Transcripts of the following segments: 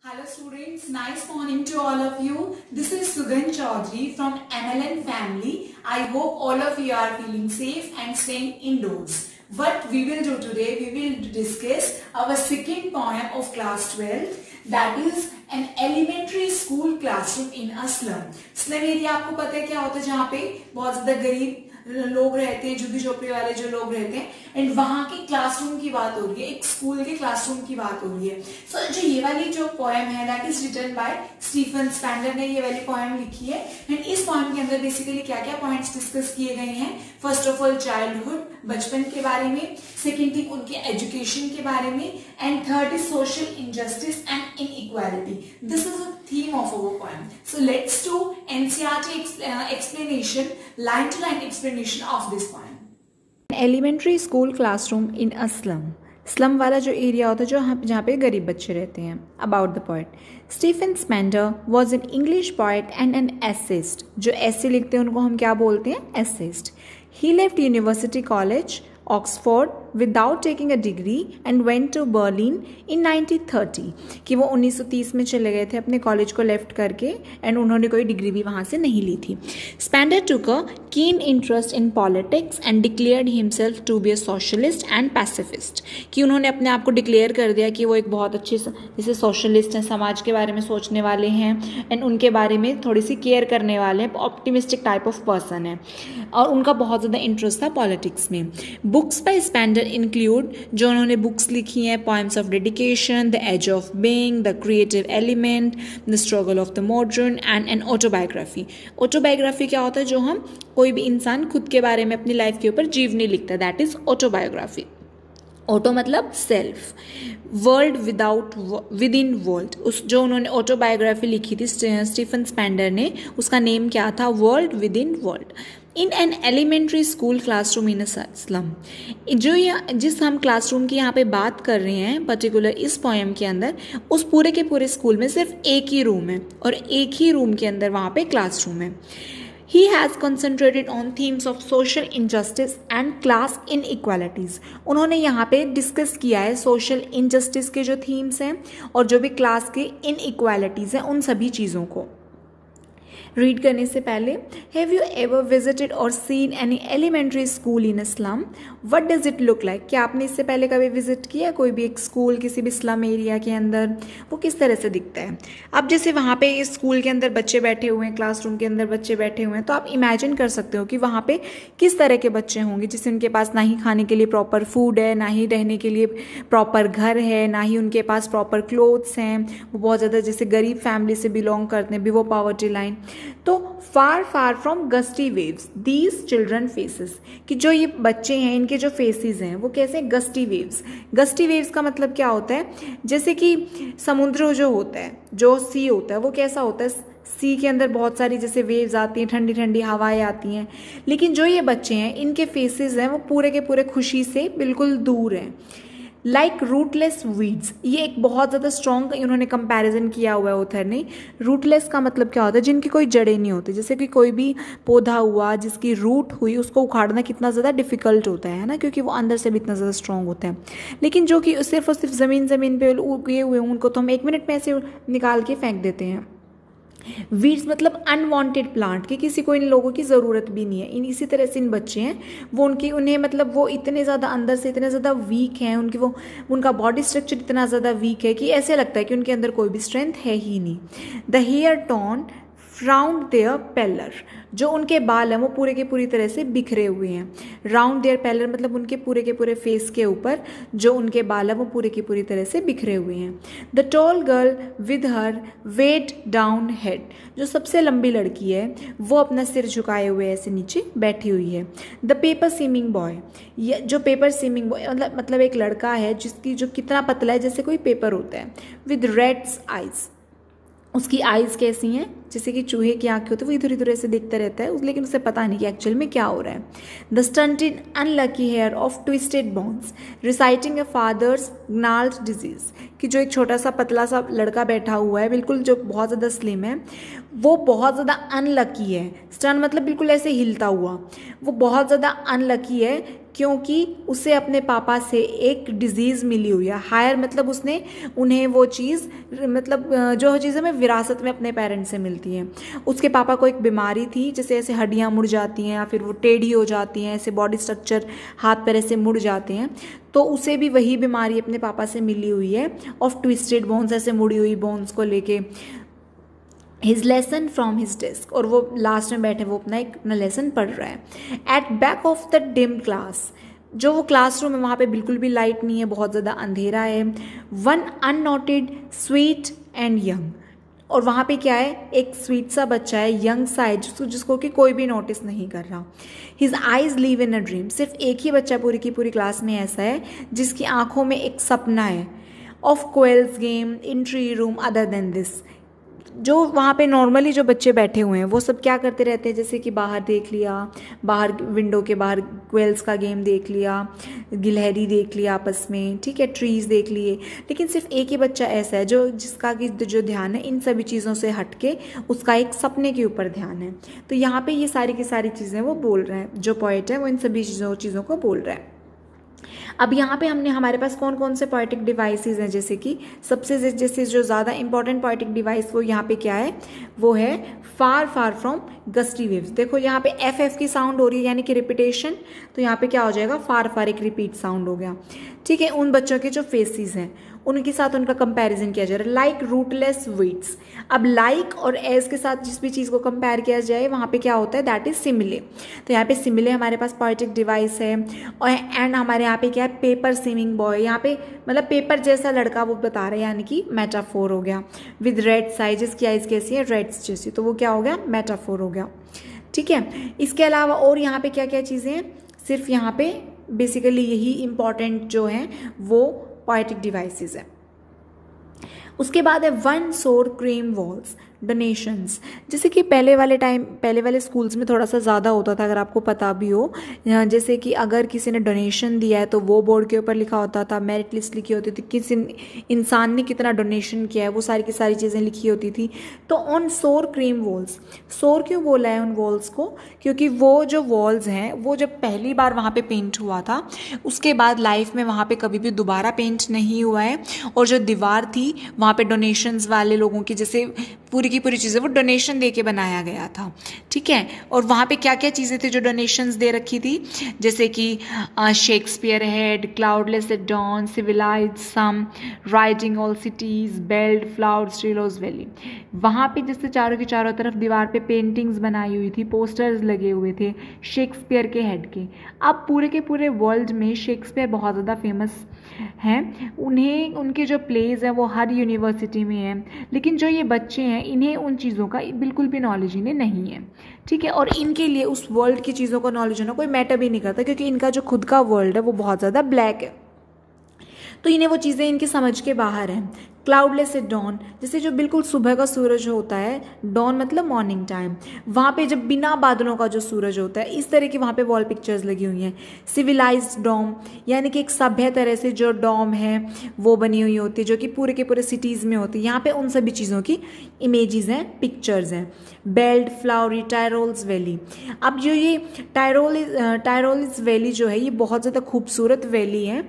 Hello students, nice morning to all of you. This is Sugandh Chaudhary from MLN family. I hope all of you are feeling safe and staying indoors. What we will do today, we will discuss our second poem of class 12, that is an elementary school classroom in a slum. Slum area आपको पता है क्या होता है, जहाँ पे बहुत ज्यादा गरीब लोग रहते हैं, झुग्गी झोपड़ी वाले जो लोग रहते हैं, एंड वहां के क्लासरूम की बात हो रही है, एक स्कूल के क्लासरूम की बात हो रही है. सो जो ये वाली जो पोएम है that is written by Stephen Spender ने ये वाली पोएम लिखी है. एंड इस पोएम के अंदर बेसिकली क्या क्या पॉइंट्स डिस्कस किए गए हैं. फर्स्ट ऑफ ऑल चाइल्डहुड, बचपन के बारे में. सेकेंड थिंग उनके एजुकेशन के बारे में. And third is social injustice and inequality. This is the theme of our poem. So let's do NCERT explanation, line to line explanation of this poem. Elementary school classroom in a slum. Slum वाला जो area होता है जहाँ पे गरीब बच्चे रहते हैं. About the poet. Stephen Spender was an English poet and an essayist. जो ऐसे लिखते हैं उनको हम क्या बोलते हैं? Essayist. He left university college Oxford without taking a degree and went to Berlin in 1930. कि वो 1930 में चले गए थे अपने कॉलेज को लेफ्ट करके, एंड उन्होंने कोई डिग्री भी वहाँ से नहीं ली थी. Spender took a keen interest in politics and declared himself to be a socialist and pacifist. कि उन्होंने अपने आप को डिक्लेयर कर दिया कि वो एक बहुत अच्छे जैसे सोशलिस्ट हैं, समाज के बारे में सोचने वाले हैं, एंड उनके बारे में थोड़ी सी केयर करने वाले हैं, ऑप्टिमिस्टिक टाइप ऑफ पर्सन है, और उनका बहुत ज़्यादा इंटरेस्ट था पॉलिटिक्स में. बुक्स बाय स्पेंडर इंक्लूड, जो उन्होंने बुक्स लिखी हैं, poems of dedication, the edge of being, the creative element, the struggle of the modern and an autobiography. Autobiography क्या होता है? जो हम कोई भी इंसान खुद के बारे में अपनी लाइफ के ऊपर जीवनी लिखता है, दैट इज ऑटोबायोग्राफी. ऑटो मतलब self. World within world. उस जो उन्होंने ऑटोबायोग्राफी लिखी थी स्टीफन स्पेंडर ने, उसका नेम क्या था? World within world. In an elementary school classroom in a slum. जिस हम क्लासरूम की यहाँ पे बात कर रहे हैं पर्टिकुलर इस पोएम के अंदर, उस पूरे के पूरे स्कूल में सिर्फ एक ही रूम है, और एक ही रूम के अंदर वहाँ पे क्लासरूम है. He has concentrated on themes of social injustice and class inequalities. उन्होंने यहाँ पे डिस्कस किया है सोशल इनजस्टिस के जो थीम्स हैं और जो भी क्लास के इनइक्वालिटीज़ हैं, उन सभी चीज़ों को. रीड करने से पहले, have you ever visited or seen any elementary school in a slum? What does it look like? क्या आपने इससे पहले कभी विजिट किया कोई भी एक स्कूल किसी भी स्लम एरिया के अंदर? वो किस तरह से दिखता है? अब जैसे वहाँ पे इस स्कूल के अंदर बच्चे बैठे हुए हैं, क्लासरूम के अंदर बच्चे बैठे हुए हैं, तो आप इमेजिन कर सकते हो कि वहाँ पे किस तरह के बच्चे होंगे, जिससे उनके पास ना ही खाने के लिए प्रॉपर फूड है, ना ही रहने के लिए प्रॉपर घर है, ना ही उनके पास प्रॉपर क्लोथ्स हैं. वो बहुत ज़्यादा जैसे गरीब फैमिली से बिलोंग करते हैं, बिलो पॉवर्टी लाइन. तो far far from gusty waves these children faces. कि जो ये बच्चे हैं, इनके जो फेसेस हैं वो कैसे? Gusty waves. गस्टी वेव्स का मतलब क्या होता है? जैसे कि समुद्र जो होता है, जो सी होता है, वो कैसा होता है? सी के अंदर बहुत सारी जैसे वेव्स आती हैं, ठंडी ठंडी हवाएं आती हैं. लेकिन जो ये बच्चे हैं, इनके फेसेस हैं वो पूरे के पूरे खुशी से बिल्कुल दूर हैं. Like rootless weeds. ये एक बहुत ज़्यादा स्ट्रॉन्ग इन्होंने कंपैरिजन किया हुआ है ऑथर ने. रूटलेस का मतलब क्या होता है? जिनकी कोई जड़ें नहीं होती. जैसे कि कोई भी पौधा हुआ जिसकी रूट हुई, उसको उखाड़ना कितना ज़्यादा डिफिकल्ट होता है ना, क्योंकि वो अंदर से भी इतना ज़्यादा स्ट्रॉन्ग होता है. लेकिन जो कि सिर्फ और सिर्फ ज़मीन पे उगे हुए हैं, उनको तो हम 1 मिनट में ऐसे निकाल के फेंक देते हैं. वीड्स मतलब अनवांटेड प्लांट, कि किसी को इन लोगों की ज़रूरत भी नहीं है. इसी तरह से इन बच्चे हैं, वो उन्हें मतलब वो इतने ज़्यादा अंदर से इतने ज़्यादा वीक हैं, उनका बॉडी स्ट्रक्चर इतना ज़्यादा वीक है कि ऐसे लगता है कि उनके अंदर कोई भी स्ट्रेंथ है ही नहीं. The hair torn round their pallor. जो उनके बाल हैं वो पूरे के पूरी तरह से बिखरे हुए हैं. राउंड देयर पेलर मतलब उनके पूरे के पूरे फेस के ऊपर जो उनके बाल हैं वो पूरे की पूरी तरह से बिखरे हुए हैं. The tall girl with her weighed down head. जो सबसे लंबी लड़की है वो अपना सिर झुकाए हुए ऐसे नीचे बैठी हुई है. The paper seeming boy. जो पेपर सीमिंग बॉय मतलब एक लड़का है जो कितना पतला है, जैसे कोई पेपर होता है. With rat's eyes. उसकी आइज कैसी हैं? जैसे कि चूहे की आंखें होती है, वो इधर इधर ऐसे देखता रहता है, लेकिन उसे पता नहीं कि एक्चुअल में क्या हो रहा है. The stunted unlucky heir of twisted bones reciting a father's gnarled disease, कि जो एक छोटा सा पतला सा लड़का बैठा हुआ है बिल्कुल, जो बहुत ज़्यादा स्लिम है, वो बहुत ज़्यादा अनलकी है. स्टन मतलब बिल्कुल ऐसे हिलता हुआ. वो बहुत ज़्यादा अनलकी है क्योंकि उसे अपने पापा से एक डिजीज़ मिली हुई है. हायर मतलब उसने उन्हें वो चीज़, मतलब जो चीज़ हमें विरासत में अपने पेरेंट्स से मिलती है. उसके पापा को एक बीमारी थी, जैसे ऐसे हड्डियाँ मुड़ जाती हैं या फिर वो टेढ़ी हो जाती हैं, ऐसे बॉडी स्ट्रक्चर हाथ पैर ऐसे मुड़ जाते हैं. तो उसे भी वही बीमारी अपने पापा से मिली हुई है, ऑफ ट्विस्टेड बोन्स, ऐसे मुड़ी हुई बोन्स को लेके. His lesson from his desk, और वो लास्ट में बैठे वो अपना लेसन पढ़ रहा है. At back of the dim class, जो वो क्लासरूम है वहाँ पे बिल्कुल भी लाइट नहीं है, बहुत ज़्यादा अंधेरा है. One unnoted sweet and young, और वहाँ पे क्या है, एक स्वीट सा बच्चा है, यंग सा है, जिसको कि कोई भी नोटिस नहीं कर रहा. His eyes live in a dream, सिर्फ एक ही बच्चा पूरी की पूरी क्लास में ऐसा है जिसकी आंखों में एक सपना है. Of क्वेल्स game in tree room other than this, जो वहाँ पे नॉर्मली जो बच्चे बैठे हुए हैं वो सब क्या करते रहते हैं, जैसे कि बाहर देख लिया, बाहर विंडो के बाहर क्वेल्स का गेम देख लिया, गिलहरी देख लिया आपस में, ठीक है, ट्रीज देख लिए. लेकिन सिर्फ एक ही बच्चा ऐसा है जिसका कि जो ध्यान है इन सभी चीज़ों से हट के उसका एक सपने के ऊपर ध्यान है. तो यहाँ पे ये सारी की सारी चीज़ें वो बोल रहे हैं, जो पोएट है वो इन सभी चीज़ों को बोल रहा है. अब यहाँ पे हमारे पास कौन कौन से पोएटिक डिवाइसेस हैं, जैसे कि सबसे जैसे जो ज़्यादा इंपॉर्टेंट पोएटिक डिवाइस वो यहाँ पे क्या है, वो है far far from gusty waves. देखो यहाँ पे एफ की साउंड हो रही है, यानी कि रिपीटेशन, तो यहाँ पे क्या हो जाएगा, फार फार एक रिपीट साउंड हो गया. ठीक है, उन बच्चों के जो फेसेस हैं उनके साथ उनका कंपैरिजन किया जा रहा है, लाइक रूटलेस वीट्स. अब लाइक और एज के साथ जिस भी चीज़ को कंपेयर किया जाए वहाँ पे क्या होता है, दैट इज सिमिले. तो यहाँ पे सिमिले हमारे पास पोएटिक डिवाइस है. और एंड हमारे यहाँ पे क्या है, पेपर स्विमिंग बॉय, यहाँ पे मतलब पेपर जैसा लड़का वो बता रहे हैं, यानी कि मेटाफोर हो गया. विद रेड साइज, इसकी आइज कैसी है, रेड्स जैसी, तो वो क्या हो गया, मेटाफोर हो गया. ठीक है, इसके अलावा और यहाँ पे क्या क्या चीज़ें हैं, सिर्फ यहाँ पे बेसिकली यही इंपॉर्टेंट जो हैं वो पोएटिक डिवाइसेस है. उसके बाद है वन सोर क्रीम वॉल्स डोनेशंस, जैसे कि पहले वाले स्कूल्स में थोड़ा सा ज़्यादा होता था, अगर आपको पता भी हो. जैसे कि अगर किसी ने डोनेशन दिया है तो वो बोर्ड के ऊपर लिखा होता था, मेरिट लिस्ट लिखी होती थी, किसी इंसान ने कितना डोनेशन किया है वो सारी की सारी चीज़ें लिखी होती थी. तो ऑन सोर क्रीम वॉल्स, सोर क्यों बोला है उन वॉल्स को, क्योंकि वो जो वॉल्स हैं वो जब पहली बार वहाँ पे पेंट हुआ था उसके बाद लाइफ में वहाँ पे कभी भी दोबारा पेंट नहीं हुआ है. और जो दीवार थी वहाँ पे डोनेशंस वाले लोगों की, जैसे पूरी की पूरी चीज़ें वो डोनेशन दे के बनाया गया था. ठीक है, और वहाँ पे क्या क्या चीज़ें थी जो डोनेशंस दे रखी थी, जैसे कि Shakespeare head, cloudless at dawn, civilized some, writing all cities, belled flowers, ट्रिलोज वैली. वहाँ पे जैसे चारों की चारों तरफ दीवार पे पेंटिंग्स बनाई हुई थी, पोस्टर्स लगे हुए थे शेक्सपियर के हेड के. अब पूरे के पूरे वर्ल्ड में शेक्सपियर बहुत ज़्यादा फेमस हैं, उन्हें उनके जो प्लेज हैं वो हर यूनिवर्सिटी में हैं, लेकिन जो ये बच्चे हैं इन्हें उन चीज़ों का बिल्कुल भी नॉलेज इन्हें नहीं है. ठीक है, और इनके लिए उस वर्ल्ड की चीज़ों का नॉलेज होना कोई मैटर भी नहीं करता, क्योंकि इनका जो खुद का वर्ल्ड है वो बहुत ज़्यादा ब्लैक है, तो इन्हें वो चीज़ें इनके समझ के बाहर हैं. क्लाउडलेस एट डॉन, जैसे जो बिल्कुल सुबह का सूरज होता है, डॉन मतलब मॉर्निंग टाइम, वहाँ पे जब बिना बादलों का जो सूरज होता है, इस तरह की वहाँ पे वॉल पिक्चर्स लगी हुई हैं. सिविलाइज्ड डॉम, यानी कि एक सभ्य तरह से जो डॉम है वो बनी हुई होती है, जो कि पूरे के पूरे सिटीज़ में होती है. यहाँ पे उन सभी चीज़ों की इमेजेस हैं, पिक्चर्स हैं. बेल्ड फ्लावरी टायरोल्स वैली, अब जो ये टायरोल्स वैली जो है ये बहुत ज़्यादा खूबसूरत वैली है,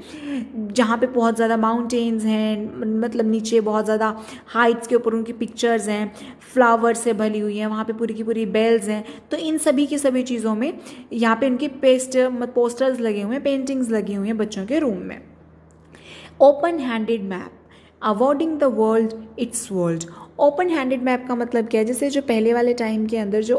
जहाँ पे बहुत ज़्यादा माउंटेन्स हैं, मतलब नीचे बहुत ज़्यादा हाइट्स के ऊपर उनकी पिक्चर्स हैं, फ्लावर से भरी हुई हैं, वहाँ पे पूरी की पूरी बेल्स हैं. तो इन सभी की सभी चीज़ों में यहाँ पे उनके पोस्टर्स लगे हुए हैं, पेंटिंग्स लगी हुई हैं बच्चों के रूम में. Open handed map awarding the world it's world. Open handed map का मतलब क्या है, जैसे जो पहले वाले टाइम के अंदर जो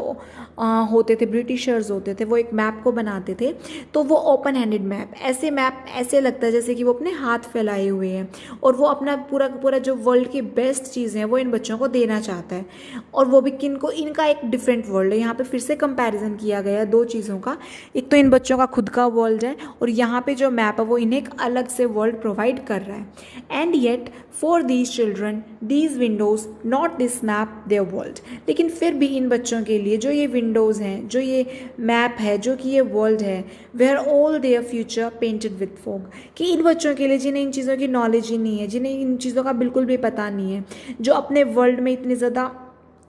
होते थे, ब्रिटिशर्स होते थे, वो एक मैप को बनाते थे, तो वो ओपन हैंडेड मैप ऐसे लगता है जैसे कि वो अपने हाथ फैलाए हुए हैं, और वो अपना पूरा पूरा जो वर्ल्ड की बेस्ट चीज़ें हैं वो इन बच्चों को देना चाहता है. और वो भी किनको, इनका एक डिफरेंट वर्ल्ड है. यहाँ पे फिर से कंपैरिजन किया गया है दो चीज़ों का, एक तो इन बच्चों का खुद का वर्ल्ड है, और यहाँ पे जो मैप है वो इन्हें एक अलग से वर्ल्ड प्रोवाइड कर रहा है. And yet for these children these Windows not this map there world. लेकिन फिर भी इन बच्चों के लिए जो ये विंडोज़ हैं, जो ये मैप है, जो कि ये वर्ल्ड है, where all their future painted with fog, कि इन बच्चों के लिए जिन्हें इन चीज़ों की नॉलेज ही नहीं है, जिन्हें इन चीज़ों का बिल्कुल भी पता नहीं है, जो अपने वर्ल्ड में इतनी ज़्यादा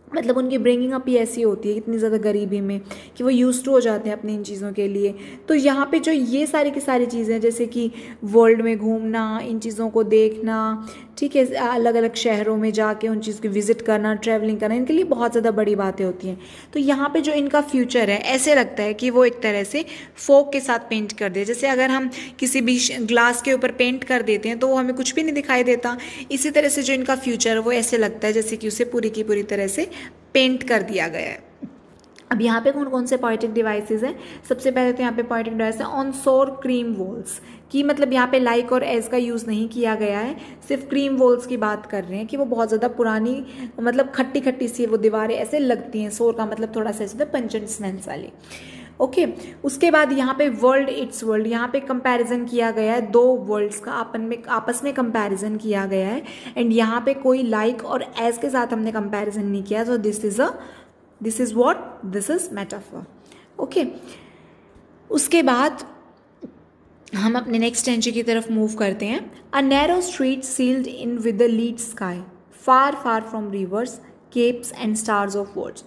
मतलब उनकी ब्रिंगिंग अप ही ऐसी होती है इतनी ज़्यादा गरीबी में कि वो यूज टू हो जाते हैं अपनी इन चीज़ों के लिए। तो यहाँ पे जो ये सारी की सारी चीज़ें जैसे कि वर्ल्ड में घूमना, इन चीज़ों को देखना, ठीक है, अलग अलग शहरों में जाके उन चीज़ को विजिट करना, ट्रैवलिंग करना, इनके लिए बहुत ज़्यादा बड़ी बातें होती हैं। तो यहाँ पे जो इनका फ्यूचर है ऐसे लगता है कि वो एक तरह से फोक के साथ पेंट कर दिया। जैसे अगर हम किसी भी ग्लास के ऊपर पेंट कर देते हैं तो वो हमें कुछ भी नहीं दिखाई देता, इसी तरह से जो इनका फ्यूचर है वो ऐसे लगता है जैसे कि उसे पूरी की पूरी तरह से पेंट कर दिया गया है। अब यहाँ पे कौन कौन से पोएटिक डिवाइसेस हैं? सबसे पहले तो यहाँ पे पोएटिक डिवाइस है ऑन सोर क्रीम वॉल्स, कि मतलब यहाँ पे लाइक और एज का यूज़ नहीं किया गया है, सिर्फ क्रीम वॉल्स की बात कर रहे हैं कि वो बहुत ज़्यादा पुरानी मतलब खट्टी खट्टी सी वो दीवारें ऐसे लगती हैं। सोर का मतलब थोड़ा सा ऐसे पंचेंट स्मेल्स वाली। ओके उसके बाद यहाँ पे वर्ल्ड इट्स वर्ल्ड, यहाँ पे कंपैरिजन किया गया है, दो वर्ल्ड्स का आपस में कंपैरिजन किया गया है। एंड यहाँ पे कोई लाइक और एज के साथ हमने कंपैरिजन नहीं किया, तो दिस इज मेटाफर। ओके उसके बाद हम अपने नेक्स्ट एंट्री की तरफ मूव करते हैं। A narrow street sealed in with the lead sky, far far from rivers, capes and stars of words.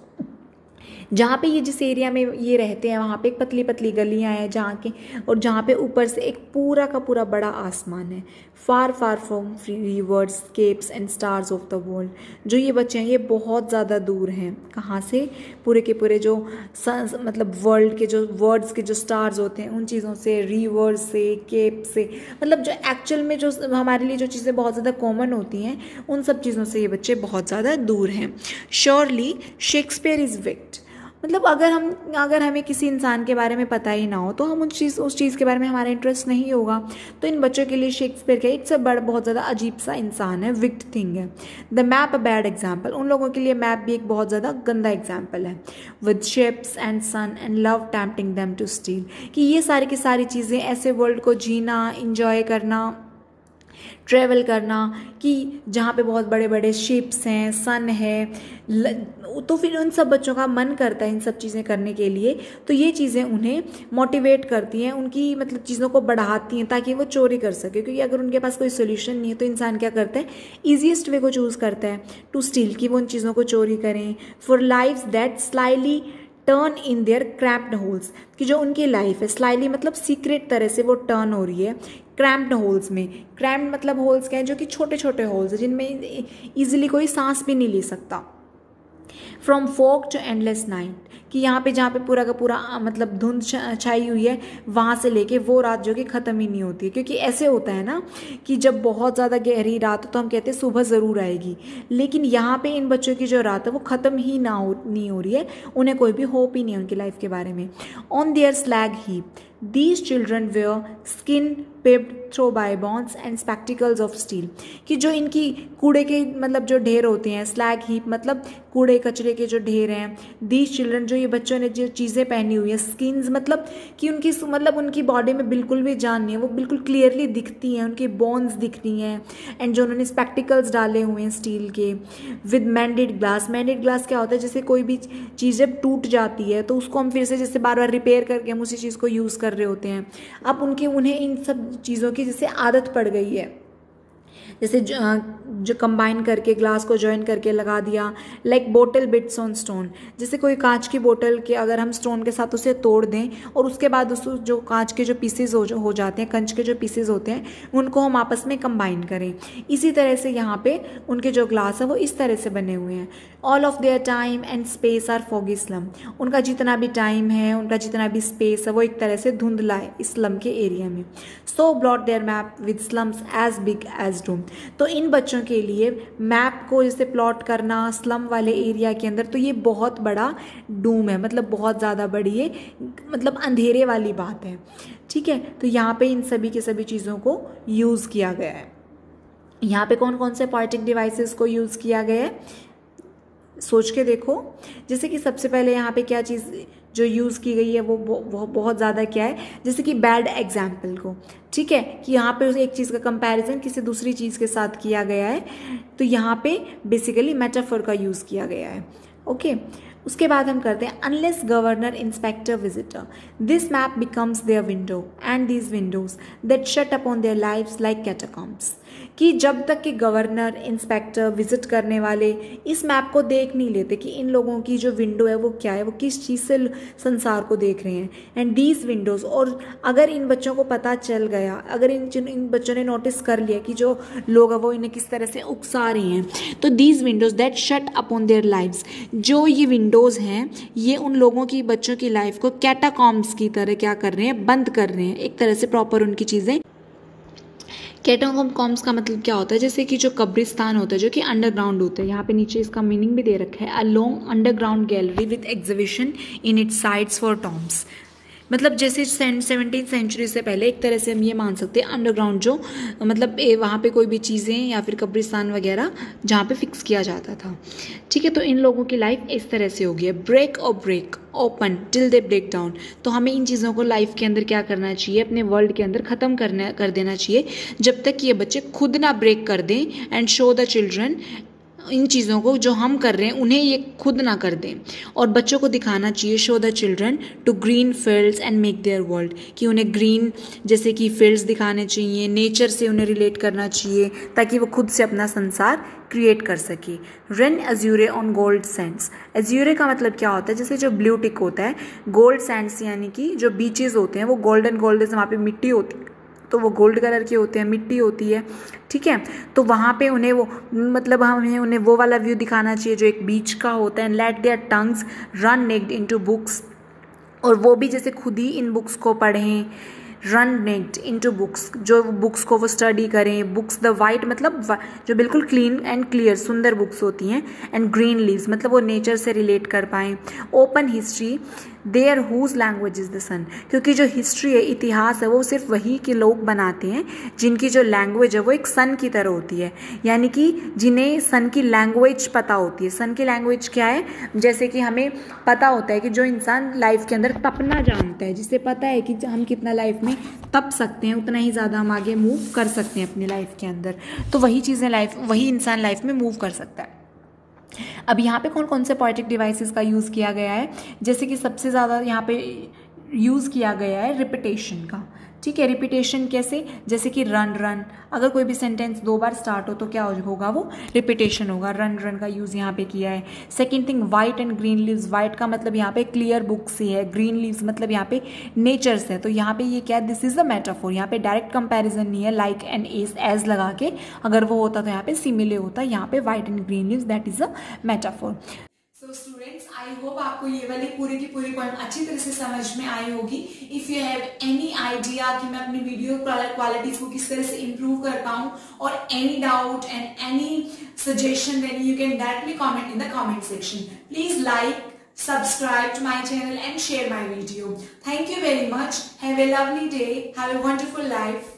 जहाँ पे ये जिस एरिया में ये रहते हैं वहाँ पे एक पतली पतली गलियाँ हैं जहाँ के, और जहाँ पे ऊपर से एक पूरा का पूरा बड़ा आसमान है। Far far from rivers, capes and stars of the world. जो ये बच्चे हैं ये बहुत ज़्यादा दूर हैं, कहाँ से? पूरे के पूरे जो मतलब वर्ल्ड के जो वर्ड्स के जो स्टार्स होते हैं उन चीज़ों से, रिवर्स से, केप से, मतलब जो एक्चुअल में जो हमारे लिए जो चीज़ें बहुत ज़्यादा कॉमन होती हैं उन सब चीज़ों से ये बच्चे बहुत ज़्यादा दूर हैं। श्योरली शेक्सपियर इज़ विक्ड, मतलब अगर हमें किसी इंसान के बारे में पता ही ना हो तो हम उस चीज़ के बारे में हमारा इंटरेस्ट नहीं होगा। तो इन बच्चों के लिए शेक्सपियर का इट्स बहुत ज़्यादा अजीब सा इंसान है, विक्ड थिंग है। The map a bad example, उन लोगों के लिए मैप भी एक बहुत ज़्यादा गंदा एग्जाम्पल है। With ships and sun and love tempting them to steal, कि ये सारी की सारी चीज़ें ऐसे वर्ल्ड को जीना, इंजॉय करना, ट्रैवल करना, कि जहाँ पे बहुत बड़े बड़े शिप्स हैं, सन है, तो फिर उन सब बच्चों का मन करता है इन सब चीज़ें करने के लिए। तो ये चीज़ें उन्हें मोटिवेट करती हैं, उनकी मतलब चीज़ों को बढ़ाती हैं ताकि वो चोरी कर सके, क्योंकि अगर उनके पास कोई सोल्यूशन नहीं है तो इंसान क्या करता है? ईजीएस्ट वे को चूज़ करता है टू स्टील, कि वो उन चीज़ों को चोरी करें। For life's that slyly turn in their cramped holes, कि जो उनकी लाइफ है स्लाइली मतलब सीक्रेट तरह से वो टर्न हो रही है क्रैम्प्ड होल्स में। क्रैम्प्ड मतलब होल्स क्या है? जो कि छोटे छोटे होल्स है जिनमें ईजिली कोई सांस भी नहीं ले सकता। From fog to endless night, कि यहाँ पे जहाँ पे पूरा का पूरा मतलब धुंध छाई हुई है वहाँ से लेके वो रात जो कि ख़त्म ही नहीं होती है। क्योंकि ऐसे होता है ना कि जब बहुत ज़्यादा गहरी रात हो तो हम कहते हैं सुबह ज़रूर आएगी, लेकिन यहाँ पे इन बच्चों की जो रात है वो ख़त्म ही नहीं हो रही है, उन्हें कोई भी होप ही नहीं है उनकी लाइफ के बारे में। On their slag heap these children wear skin peeped through by bones and spectacles of steel, कि जो इनकी कूड़े के मतलब जो ढेर होते हैं, स्लैग हीप मतलब कूड़े कचरे के जो ढेर हैं, दीज चिल्ड्रन जो ये बच्चों ने जो चीज़ें पहनी हुई है, स्किन्स मतलब कि उनकी बॉडी में बिल्कुल भी जान नहीं है, वो बिल्कुल क्लियरली दिखती हैं, उनकी बोन्स दिख रही हैं। एंड जो उन्होंने स्पेक्टिकल्स डाले हुए हैं स्टील के, विद मैंडेड ग्लास। मैंडेड ग्लास क्या होता है? जैसे कोई भी चीज़ जब टूट जाती है तो उसको हम फिर से जैसे बार बार रिपेयर करके हम उसी चीज़ को यूज़ कर रहे होते हैं। अब उन्हें इन सब चीज़ों की जैसे आदत पड़ गई है, जैसे जो कंबाइन करके ग्लास को जॉइन करके लगा दिया, like bottle beads on stone. जैसे कोई कांच की बोतल के अगर हम स्टोन के साथ उसे तोड़ दें और उसके बाद उस जो कांच के जो पीसेज हो जाते हैं, कंच के जो पीसेज होते हैं, उनको हम आपस में कंबाइन करें। इसी तरह से यहाँ पे उनके जो ग्लास है वो इस तरह से बने हुए हैं। All of their time and space are foggy slum, उनका जितना भी टाइम है, उनका जितना भी स्पेस है वो एक तरह से धुंधला है इस स्लम के एरिया में। So blot their map with slums as big as doom, तो इन बच्चों के लिए मैप को जैसे प्लॉट करना स्लम वाले एरिया के अंदर, तो ये बहुत बड़ा डूम है, मतलब बहुत ज़्यादा बड़ी है, मतलब अंधेरे वाली बात है। ठीक है, तो यहाँ पे इन सभी के सभी चीज़ों को यूज़ किया गया है। यहाँ पे कौन कौन से पोएटिक डिवाइसेस को यूज़ किया गया है? सोच के देखो। जैसे कि सबसे पहले यहाँ पे क्या चीज़ जो यूज़ की गई है वो बहुत ज़्यादा क्या है, जैसे कि बैड एग्जाम्पल को, ठीक है, कि यहाँ पे एक चीज़ का कंपैरिजन किसी दूसरी चीज़ के साथ किया गया है, तो यहाँ पे बेसिकली मेटाफर का यूज़ किया गया है। ओके, उसके बाद हम करते हैं unless governor inspector visitor this map becomes their window and these windows that shut upon their lives like catacombs, कि जब तक कि गवर्नर इंस्पेक्टर विजिट करने वाले इस मैप को देख नहीं लेते कि इन लोगों की जो विंडो है वो क्या है, वो किस चीज़ से संसार को देख रहे हैं, एंड दीज विंडोज़, और अगर इन बच्चों को पता चल गया, अगर इन बच्चों ने नोटिस कर लिया कि जो लोग हैं वो इन्हें किस तरह से उकसा रहे हैं, तो these Windows that shut upon their lives, जो ये विंडोज़ हैं ये उन लोगों की, बच्चों की लाइफ को कैटाकॉम्स की तरह क्या कर रहे हैं, बंद कर रहे हैं, एक तरह से प्रॉपर उनकी चीज़ें। कैटाकॉम्स का मतलब क्या होता है, जैसे कि जो कब्रिस्तान होता है जो कि अंडरग्राउंड होता है, यहाँ पे नीचे इसका मीनिंग भी दे रखा है, a long underground gallery with exhibition in its sides for Tom's, मतलब जैसे 17वीं सेंचुरी से पहले एक तरह से हम ये मान सकते हैं अंडरग्राउंड जो मतलब वहाँ पे कोई भी चीज़ें या फिर कब्रिस्तान वगैरह जहाँ पे फिक्स किया जाता था, ठीक है। तो इन लोगों की लाइफ इस तरह से होगी, break or break open till they break down, तो हमें इन चीज़ों को लाइफ के अंदर क्या करना चाहिए, अपने वर्ल्ड के अंदर ख़त्म कर देना चाहिए जब तक कि ये बच्चे खुद ना ब्रेक कर दें, एंड शो द चिल्ड्रन, इन चीज़ों को जो हम कर रहे हैं उन्हें ये खुद ना कर दें, और बच्चों को दिखाना चाहिए, show the children to green fields and make their world, कि उन्हें ग्रीन जैसे कि फील्ड्स दिखाने चाहिए, नेचर से उन्हें रिलेट करना चाहिए ताकि वो खुद से अपना संसार क्रिएट कर सके। रन अज्यूरे ऑन गोल्ड सैंड्स, अज्यूरे का मतलब क्या होता है, जैसे जो ब्लू टिक होता है, गोल्ड सैंड्स यानी कि जो बीचेस होते हैं वो गोल्डन से वहाँ पे मिट्टी होती है तो वो गोल्ड कलर के होते हैं, मिट्टी होती है, ठीक है। तो वहाँ पे उन्हें वो मतलब हमें उन्हें वो वाला व्यू दिखाना चाहिए जो एक बीच का होता है। Let their tongues run naked into books, और वो भी जैसे खुद ही इन बुक्स को पढ़ें, रन नेक्ड इनटू बुक्स, जो बुक्स को वो स्टडी करें, बुक्स द वाइट मतलब जो बिल्कुल क्लीन एंड क्लियर सुंदर बुक्स होती हैं, एंड ग्रीन लीव्स मतलब वो नेचर से रिलेट कर पाएँ। Open history their whose language is the sun, क्योंकि जो हिस्ट्री है, इतिहास है, वो सिर्फ वही के लोग बनाते हैं जिनकी जो लैंग्वेज है वो एक सन की तरह होती है, यानी कि जिन्हें सन की लैंग्वेज पता होती है। सन की लैंग्वेज क्या है, जैसे कि हमें पता होता है कि जो इंसान लाइफ के अंदर तपना जानता है, जिसे पता है कि हम कितना लाइफ में तप सकते हैं उतना ही ज़्यादा हम आगे मूव कर सकते हैं अपनी लाइफ के अंदर, तो वही चीज़ें वही इंसान लाइफ में मूव कर सकता है। अब यहाँ पे कौन कौन से पोएटिक डिवाइसेस का यूज़ किया गया है, जैसे कि सबसे ज़्यादा यहाँ पे यूज़ किया गया है रिपीटेशन का, ठीक है। रिपीटेशन कैसे, जैसे कि रन रन, अगर कोई भी सेंटेंस 2 बार स्टार्ट हो तो क्या होगा, वो रिपीटेशन होगा, रन रन का यूज़ यहाँ पे किया है। Second thing white and green leaves, white का मतलब यहाँ पे क्लियर बुक से है, ग्रीन लीव्स मतलब यहाँ पे नेचर से है, तो यहाँ पे ये क्या है, दिस इज द मेटाफोर, यहाँ पे डायरेक्ट कंपैरिजन नहीं है, लाइक एंड एज लगा के, अगर वो होता तो यहाँ पे सिमिले होता, यहाँ पे white and green leaves that is a metaphor. So students, I hope आपको ये वाली पूरी की पूरी पॉइंट अच्छी तरह से समझ में आई होगी। If you have any idea कि मैं अपनी वीडियो क्वालिटीज को किस तरह से इंप्रूव कर पाऊँ, और any doubt and any suggestion, then you can directly comment in the comment section. Please like, subscribe to my channel and share my video. Thank you very much. Have a lovely day. Have a wonderful life.